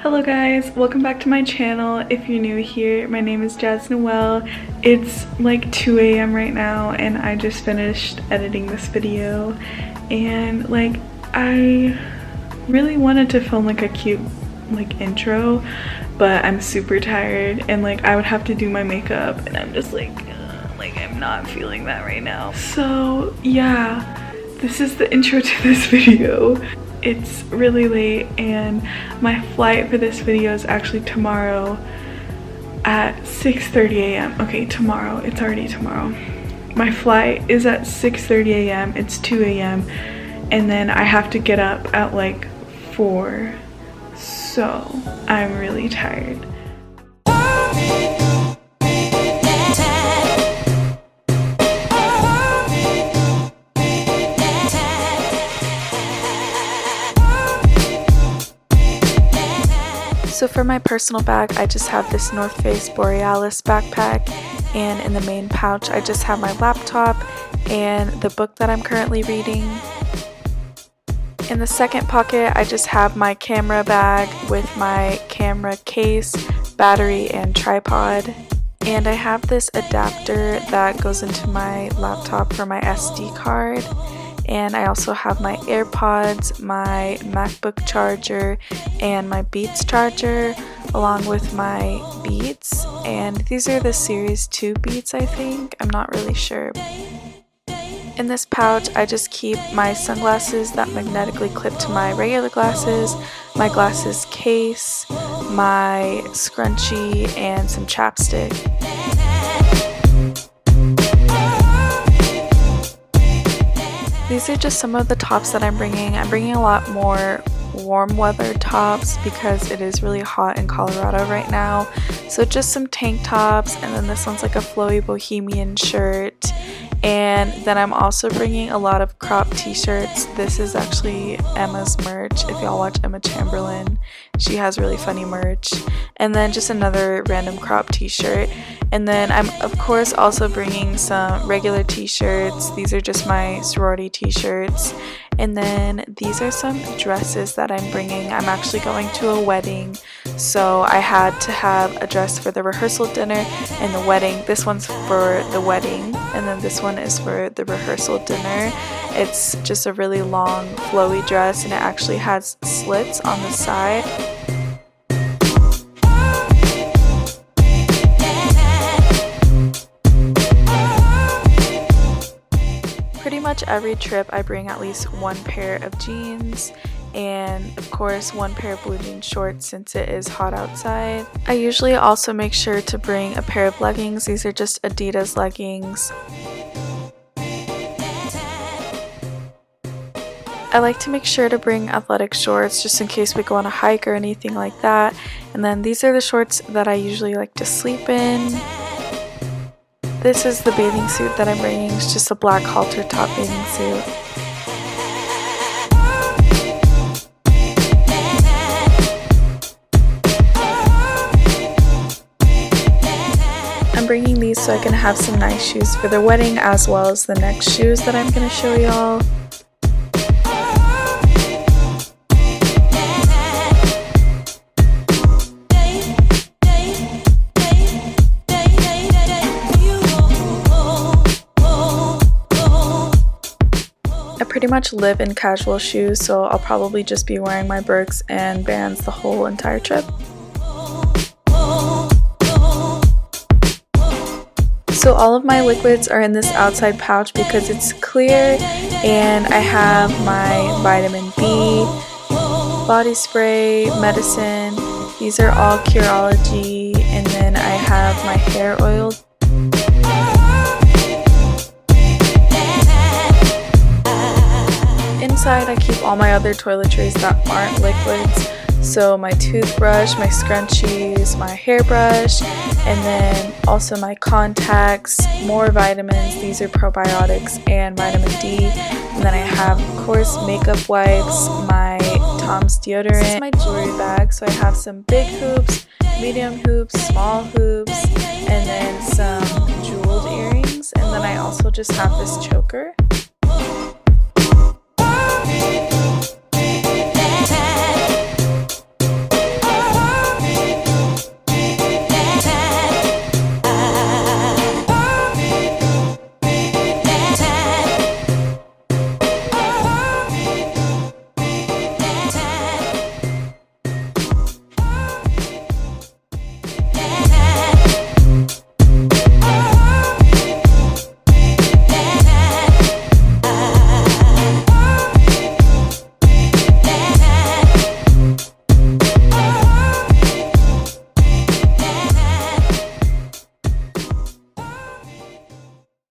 Hello guys, welcome back to my channel. If you're new here, my name is Jazz Noel. It's like 2 a.m. right now and I just finished editing this video, and like I really wanted to film like a cute like intro, but I'm super tired and like I would have to do my makeup and I'm just like I'm not feeling that right now. So yeah, this is the intro to this video. It's really late and my flight for this video is actually tomorrow at 6:30 a.m. Okay, tomorrow. It's already tomorrow. My flight is at 6:30 a.m. It's 2 a.m. and then I have to get up at like 4. So I'm really tired. So for my personal bag, I just have this North Face Borealis backpack, and in the main pouch I just have my laptop and the book that I'm currently reading. In the second pocket I just have my camera bag with my camera case, battery, and tripod. And I have this adapter that goes into my laptop for my SD card. And I also have my AirPods, my MacBook charger, and my Beats charger, along with my Beats. And these are the Series 2 Beats, I think. I'm not really sure. In this pouch, I just keep my sunglasses that magnetically clip to my regular glasses, my glasses case, my scrunchie, and some chapstick. These are just some of the tops that I'm bringing. I'm bringing a lot more warm weather tops because it is really hot in Colorado right now. So just some tank tops, and then this one's like a flowy bohemian shirt. And then I'm also bringing a lot of crop t-shirts. This is actually Emma's merch. If y'all watch Emma Chamberlain, she has really funny merch. And then just another random crop t-shirt. And then I'm of course also bringing some regular t-shirts. These are just my sorority t-shirts. And then these are some dresses that I'm bringing. I'm actually going to a wedding, so I had to have a dress for the rehearsal dinner and the wedding. This one's for the wedding, and then this one is for the rehearsal dinner. It's just a really long flowy dress, and it actually has slits on the side. Pretty much every trip I bring at least one pair of jeans, and of course one pair of blue jean shorts since it is hot outside. I usually also make sure to bring a pair of leggings. These are just Adidas leggings. I like to make sure to bring athletic shorts just in case we go on a hike or anything like that. And then these are the shorts that I usually like to sleep in. This is the bathing suit that I'm bringing. It's just a black halter top bathing suit. I'm bringing these so I can have some nice shoes for the wedding, as well as the next shoes that I'm going to show y'all. I pretty much live in casual shoes, so I'll probably just be wearing my Birks and Vans the whole entire trip. So all of my liquids are in this outside pouch because it's clear, and I have my vitamin B, body spray, medicine. These are all Curology, and then I have my hair oil. Inside I keep all my other toiletries that aren't liquids, so my toothbrush, my scrunchies, my hairbrush, and then also my contacts, more vitamins. These are probiotics and vitamin D. And then I have of course makeup wipes, my Tom's deodorant. This is my jewelry bag, so I have some big hoops, medium hoops, small hoops, and then some jeweled earrings. And then I also just have this choker.